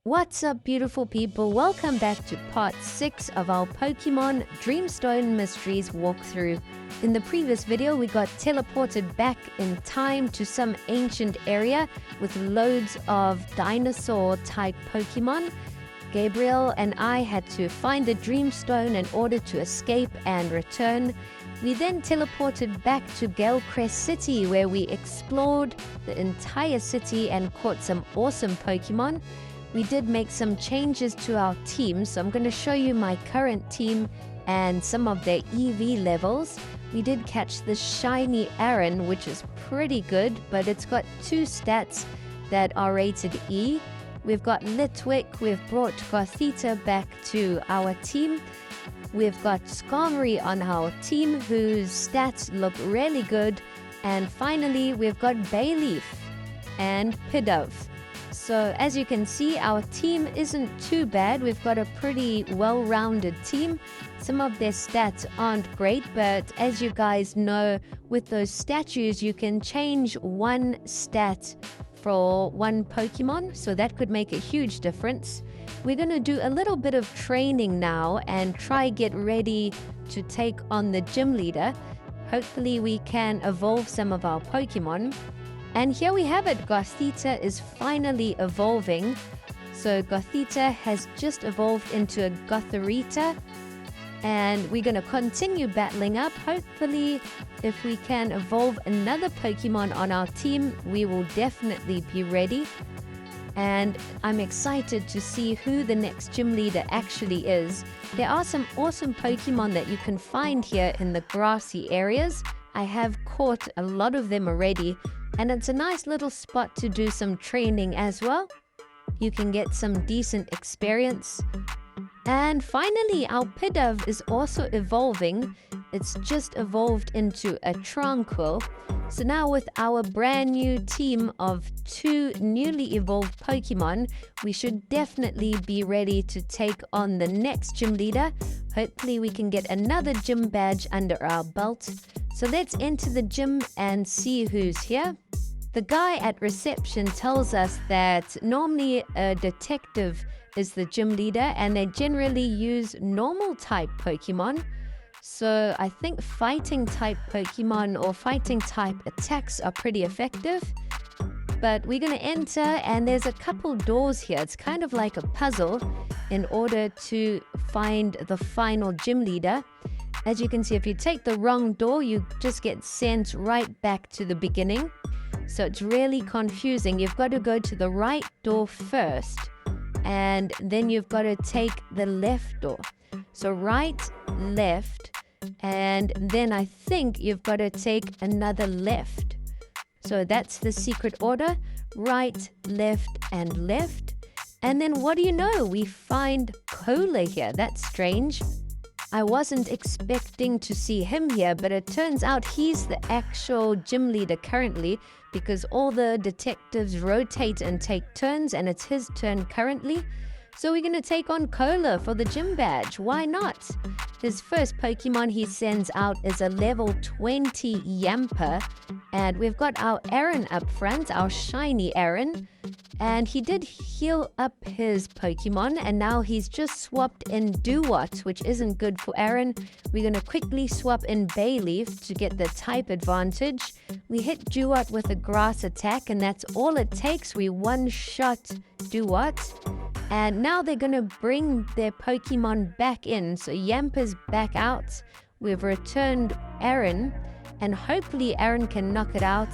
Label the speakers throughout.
Speaker 1: What's up, beautiful people? Welcome back to part 6 of our Pokemon Dreamstone Mysteries walkthrough. In the previous video, we got teleported back in time to some ancient area with loads of dinosaur-type Pokemon. Gabriel and I had to find the Dreamstone in order to escape and return. We then teleported back to Galcrest City, where we explored the entire city and caught some awesome Pokemon. We did make some changes to our team, so I'm going to show you my current team and some of their EV levels. We did catch the shiny Aaron, which is pretty good, but it's got 2 stats that are rated E. We've got Litwick, we've brought Gothita back to our team. We've got Skarmory on our team, whose stats look really good. And finally, we've got Bayleaf and Pidove. So as you can see, our team isn't too bad. We've got a pretty well-rounded team. Some of their stats aren't great, but as you guys know, with those statues, you can change one stat for one Pokemon, so that could make a huge difference. We're going to do a little bit of training now and try get ready to take on the gym leader. Hopefully we can evolve some of our Pokemon. And here we have it, Gothita is finally evolving. So Gothita has just evolved into a Gothorita. And we're going to continue battling up. Hopefully, if we can evolve another Pokemon on our team, we will definitely be ready. And I'm excited to see who the next gym leader actually is. There are some awesome Pokemon that you can find here in the grassy areas. I have caught a lot of them already. And it's a nice little spot to do some training as well. You can get some decent experience. And finally, our Pidove is also evolving. It's just evolved into a Tranquil. So now with our brand new team of 2 newly evolved Pokemon, we should definitely be ready to take on the next gym leader. Hopefully we can get another gym badge under our belt. So let's enter the gym and see who's here. The guy at reception tells us that normally a detective is the gym leader and they generally use normal type Pokemon. So I think fighting type Pokemon or fighting type attacks are pretty effective. But we're going to enter and there's a couple doors here. It's kind of like a puzzle in order to find the final gym leader. As you can see, if you take the wrong door, you just get sent right back to the beginning. So it's really confusing. You've got to go to the right door first. And then you've got to take the left door. So right, left, and then I think you've got to take another left. So that's the secret order. Right, left, and left. And then what do you know? We find Kohla here. That's strange. I wasn't expecting to see him here, but it turns out he's the actual gym leader currently because all the detectives rotate and take turns and it's his turn currently. So we're going to take on Kohla for the gym badge. Why not? His first Pokemon he sends out is a level 20 Yamper. And we've got our Aaron up front, our shiny Aaron. And he did heal up his Pokemon, and now he's just swapped in Duat, which isn't good for Aaron. We're going to quickly swap in Bayleaf to get the type advantage. We hit Duat with a grass attack, and that's all it takes. We one-shot Duat. And now they're going to bring their Pokemon back in. So Yamper's back out. We've returned Aaron, and hopefully Aaron can knock it out.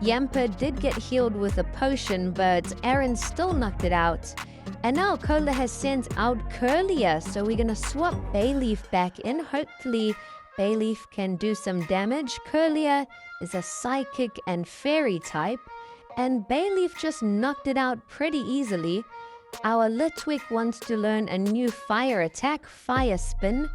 Speaker 1: Yamper did get healed with a potion, but Aaron still knocked it out. And now Kohla has sent out Curlier, so we're going to swap Bayleaf back in. Hopefully Bayleaf can do some damage. Curlier is a Psychic and Fairy type, and Bayleaf just knocked it out pretty easily. Our Litwick wants to learn a new fire attack, Fire Spin.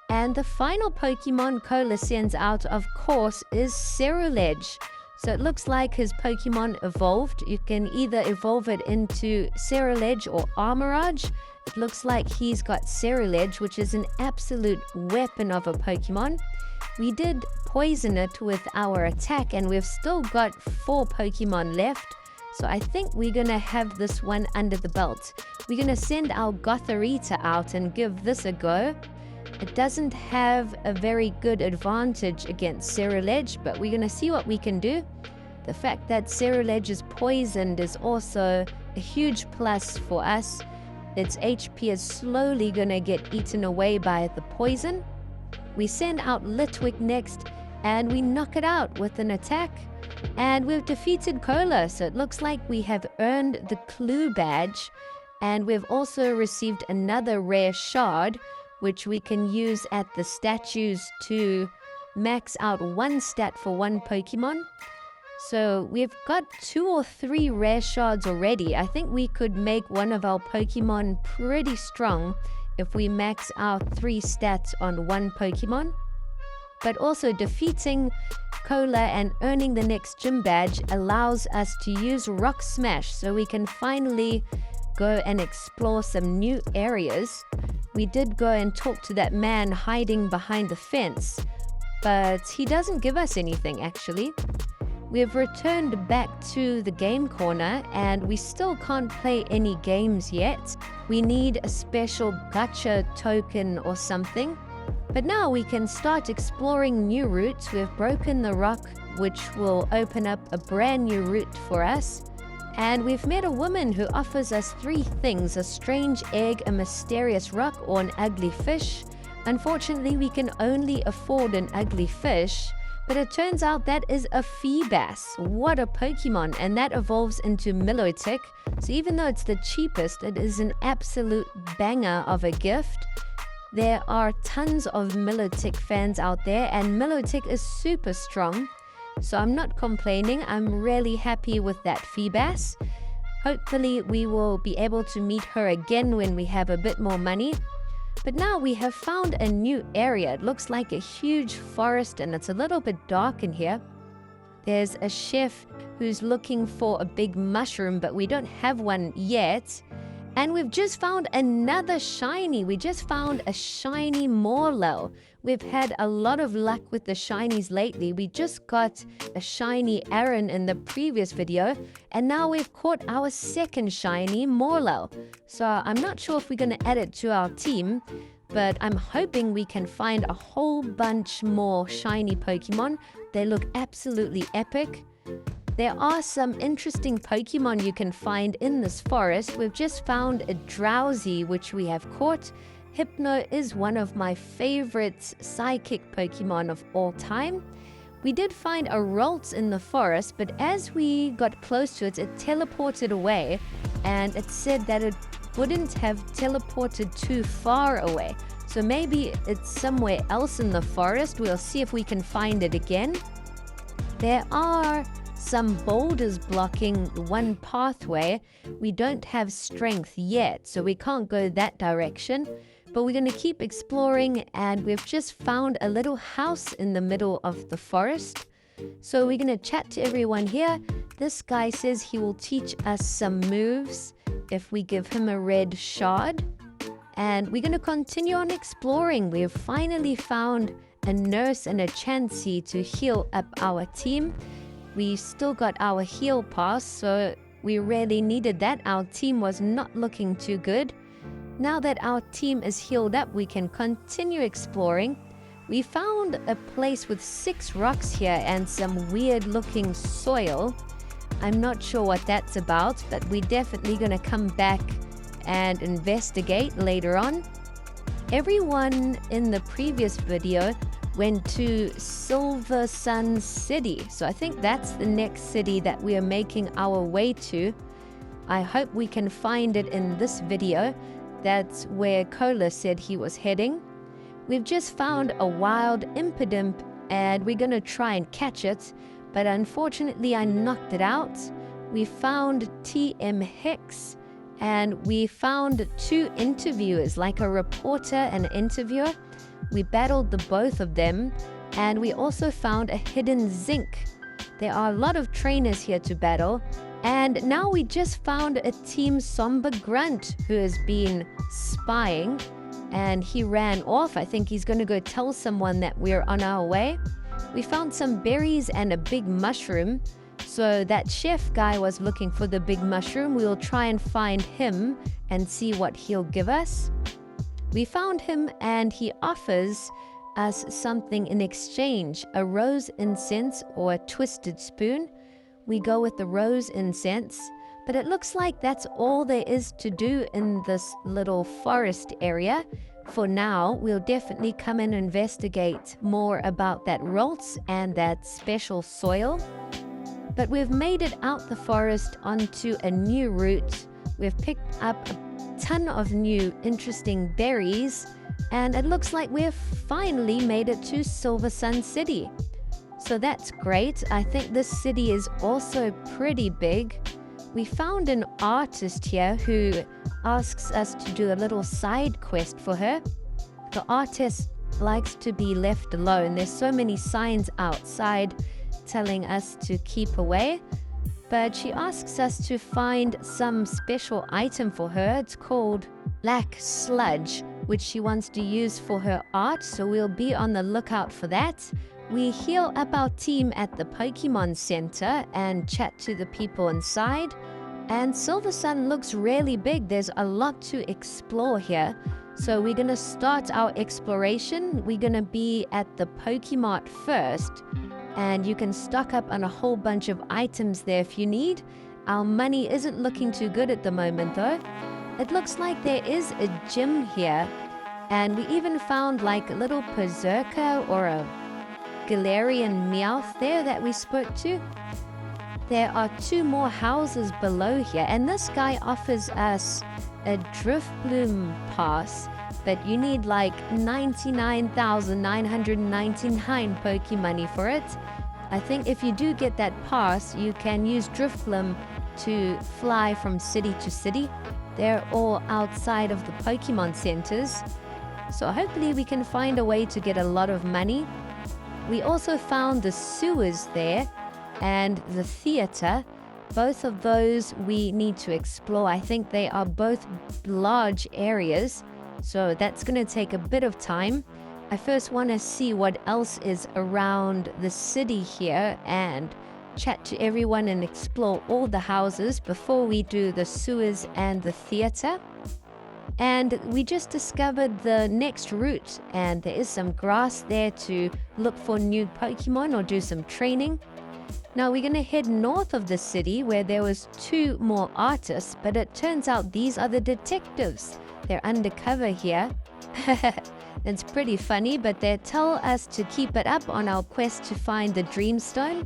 Speaker 1: And the final Pokemon Kohla sends out, of course, is Ceruledge. So it looks like his Pokemon evolved. You can either evolve it into Ceruledge or Armorage. It looks like he's got Ceruledge, which is an absolute weapon of a Pokemon. We did poison it with our attack, and we've still got 4 Pokemon left. So I think we're going to have this one under the belt. We're going to send our Gothorita out and give this a go. It doesn't have a very good advantage against Ceruledge, but we're going to see what we can do. The fact that Ceruledge is poisoned is also a huge plus for us. Its HP is slowly going to get eaten away by the poison. We send out Litwick next, and we knock it out with an attack. And we've defeated Kohla, so it looks like we have earned the clue badge. And we've also received another rare shard, which we can use at the statues to max out 1 stat for 1 Pokemon. So we've got 2 or 3 rare shards already. I think we could make one of our Pokemon pretty strong if we max out 3 stats on 1 Pokemon. But also defeating Kohla and earning the next gym badge allows us to use Rocksmash, so we can finally go and explore some new areas. We did go and talk to that man hiding behind the fence, but he doesn't give us anything actually. We've returned back to the game corner, and we still can't play any games yet. We need a special gacha token or something. But now we can start exploring new routes. We've broken the rock, which will open up a brand new route for us. And we've met a woman who offers us 3 things: a strange egg, a mysterious rock, or an ugly fish. Unfortunately, we can only afford an ugly fish. But it turns out that is a Feebas. What a Pokemon! And that evolves into Milotic. So even though it's the cheapest, it is an absolute banger of a gift. There are tons of Milotic fans out there, and Milotic is super strong. So I'm not complaining. I'm really happy with that Feebas. Hopefully we will be able to meet her again when we have a bit more money. But now we have found a new area. It looks like a huge forest, and it's a little bit dark in here. There's a chef who's looking for a big mushroom, but we don't have one yet. And we've just found another shiny. We just found a shiny Morlow. We've had a lot of luck with the shinies lately. We just got a shiny Aaron in the previous video, and now we've caught our second shiny Morlow. So I'm not sure if we're going to add it to our team, but I'm hoping we can find a whole bunch more shiny Pokemon. They look absolutely epic. There are some interesting Pokemon you can find in this forest. We've just found a Drowsy, which we have caught. Hypno is one of my favorite psychic Pokemon of all time. We did find a Ralts in the forest, but as we got close to it, it teleported away, and it said that it wouldn't have teleported too far away. So maybe it's somewhere else in the forest. We'll see if we can find it again. There are some boulders blocking one pathway. We don't have strength yet, so we can't go that direction. But we're going to keep exploring, and we've just found a little house in the middle of the forest. So we're going to chat to everyone here. This guy says he will teach us some moves if we give him a red shard. And we're going to continue on exploring. We've finally found a nurse and a Chansey to heal up our team. We still got our heal pass, so we really needed that. Our team was not looking too good. Now that our team is healed up, we can continue exploring. We found a place with 6 rocks here and some weird looking soil. I'm not sure what that's about, but we're definitely going to come back and investigate later on. Everyone in the previous video went to Silversun City, so I think that's the next city that we are making our way to. I hope we can find it in this video. That's where Kohla said he was heading. We've just found a wild Impidimp, and we're gonna try and catch it, but unfortunately I knocked it out. We found TM Hex, and we found 2 interviewers, like a reporter and an interviewer. We battled the both of them, and we also found a hidden zinc. There are a lot of trainers here to battle. And now we just found a Team Somber Grunt who has been spying. And he ran off. I think he's going to go tell someone that we're on our way. We found some berries and a big mushroom. So that chef guy was looking for the big mushroom. We'll try and find him and see what he'll give us. We found him and he offers us something in exchange, a rose incense or a twisted spoon. We go with the rose incense, but it looks like that's all there is to do in this little forest area. For now, we'll definitely come and investigate more about that Roltz and that special soil. But we've made it out the forest onto a new route. We've picked up a ton of new interesting berries, and it looks like we've finally made it to Silversun City. So that's great. I think this city is also pretty big. We found an artist here who asks us to do a little side quest for her. The artist likes to be left alone. There's so many signs outside telling us to keep away, but she asks us to find some special item for her. It's called black sludge, which she wants to use for her art, so we'll be on the lookout for that. We heal up our team at the Pokemon Center and chat to the people inside. And Silversun looks really big. There's a lot to explore here. So we're going to start our exploration. We're going to be at the Pokemart first. And you can stock up on a whole bunch of items there if you need. Our money isn't looking too good at the moment though. It looks like there is a gym here. And we even found like a little Berserker or a Galarian Meowth there that we spoke to. There are 2 more houses below here, and this guy offers us a Driftbloom pass, but you need like 99,999 Pokemoney for it. I think if you do get that pass, you can use Driftbloom to fly from city to city. They're all outside of the Pokemon centers, so hopefully we can find a way to get a lot of money. We also found the sewers there and the theater. Both of those we need to explore. I think they are both large areas, so that's going to take a bit of time. I first want to see what else is around the city here and chat to everyone and explore all the houses before we do the sewers and the theater. And we just discovered the next route, and there is some grass there to look for new Pokemon or do some training. Now we're going to head north of the city where there was 2 more artists, but it turns out these are the detectives. They're undercover here. It's pretty funny, but they tell us to keep it up on our quest to find the Dreamstone.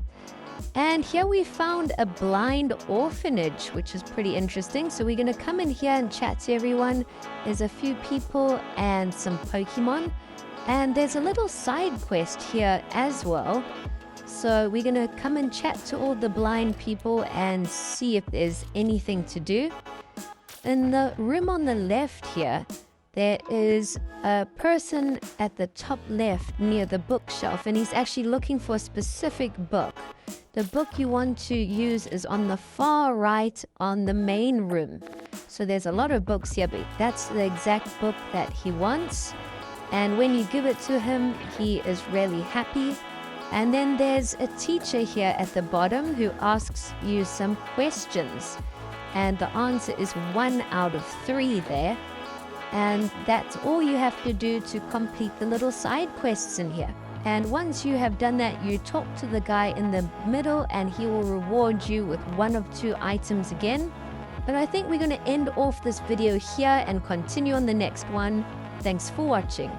Speaker 1: And here we found a blind orphanage, which is pretty interesting. So we're going to come in here and chat to everyone. There's a few people and some Pokemon. And there's a little side quest here as well. So we're going to come and chat to all the blind people and see if there's anything to do. In the room on the left here, there is a person at the top left near the bookshelf, and he's actually looking for a specific book. The book you want to use is on the far right on the main room. So there's a lot of books here, but that's the exact book that he wants. And when you give it to him, he is really happy. And then there's a teacher here at the bottom who asks you some questions. And the answer is 1 out of 3 there. And that's all you have to do to complete the little side quests in here. And once you have done that, you talk to the guy in the middle and he will reward you with 1 of 2 items again. But I think we're going to end off this video here and continue on the next one. Thanks for watching.